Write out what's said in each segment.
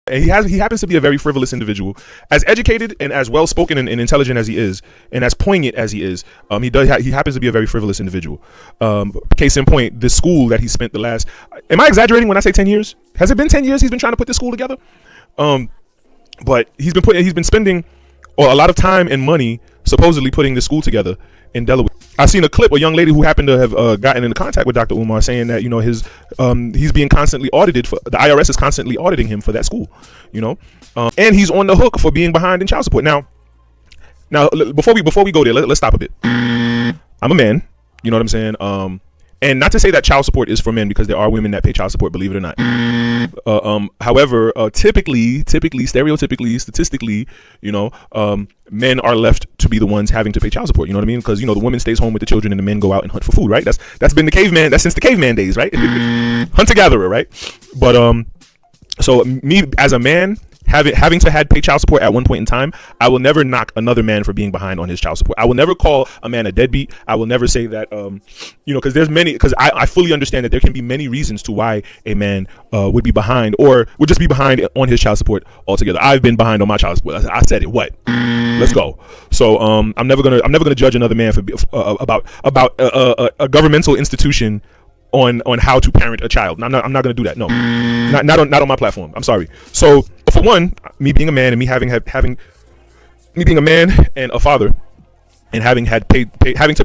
And he happens to be a very frivolous individual. As educated and as well spoken and intelligent as he is, and as poignant as he is, he happens to be a very frivolous individual. Case in point, the school that he spent the last. Am I exaggerating when I say 10 years? Has it been 10 years he's been trying to put this school together? But he's been spending a lot of time and money supposedly putting this school together in Delaware. I've seen a clip, a young lady who happened to have gotten into contact with Dr. Umar saying that, he's being constantly audited for, the IRS is constantly auditing him for that school, and he's on the hook for being behind in child support. Now before we go there, let's stop a bit. I'm a man, you know what I'm saying? And not to say that child support is for men, because there are women that pay child support, believe it or not. However, typically, stereotypically, statistically, men are left to be the ones having to pay child support. You know what I mean? Because the woman stays home with the children and the men go out and hunt for food, right? That's been the caveman. That's since the caveman days, right? Hunter gatherer, right? But so me as a man, having to pay child support at one point in time, I will never knock another man for being behind on his child support. I will never call a man a deadbeat. I will never say that, because I fully understand that there can be many reasons to why a man would be behind or would just be behind on his child support altogether. I've been behind on my child support. I said it. What? Let's go. So I'm never gonna judge another man for about a governmental institution on how to parent a child. I'm not going to do that. No, not on my platform. I'm sorry. So for one, me being a man and me having me being a man and a father and having to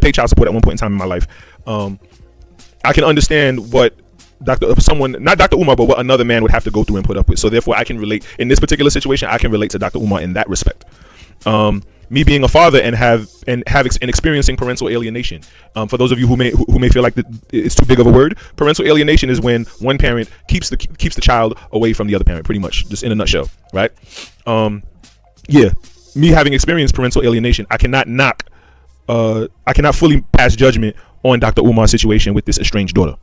pay child support at one point in time in my life, I can understand what not Dr. Umar, but what another man would have to go through and put up with. So therefore, I can relate in this particular situation. I can relate to Dr. Umar in that respect. Me being a father and experiencing parental alienation. For those of you who may feel like it's too big of a word, parental alienation is when one parent keeps the child away from the other parent, pretty much, just in a nutshell, right? Me having experienced parental alienation, I cannot fully pass judgment on Dr. Umar's situation with this estranged daughter.